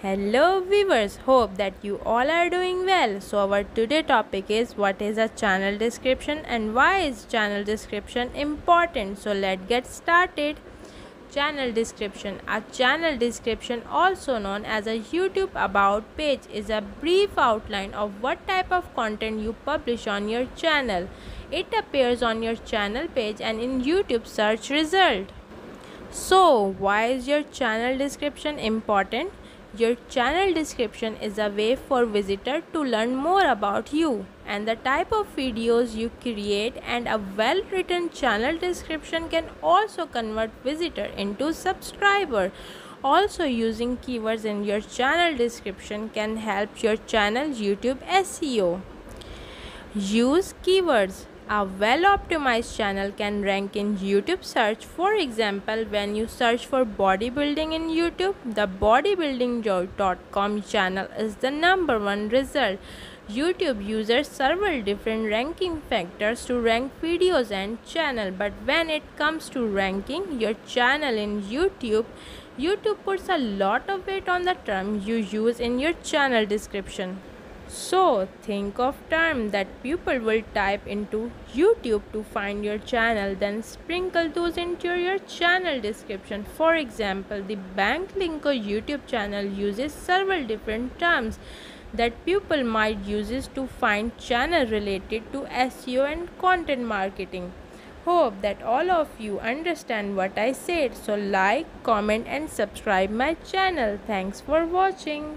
Hello viewers, hope that you all are doing well. So our today topic is what is a channel description and why is channel description important. So let's get started. Channel description. A channel description, also known as a YouTube about page, is a brief outline of what type of content you publish on your channel. It appears on your channel page and in YouTube search result. So, why is your channel description important? Your channel description is a way for visitor to learn more about you and the type of videos you create, and a well-written channel description can also convert visitor into subscriber. Also, using keywords in your channel description can help your channel YouTube SEO. Use keywords. A well-optimized channel can rank in YouTube search. For example, when you search for bodybuilding in YouTube, the bodybuilding.com channel is the #1 result. YouTube uses several different ranking factors to rank videos and channel, but when it comes to ranking your channel in YouTube puts a lot of weight on the term you use in your channel description. So, think of terms that people will type into YouTube to find your channel, then sprinkle those into your channel description. For example, the Backlinko YouTube channel uses several different terms that people might use to find channel related to SEO and content marketing. Hope that all of you understand what I said. So like, comment and subscribe my channel. Thanks for watching.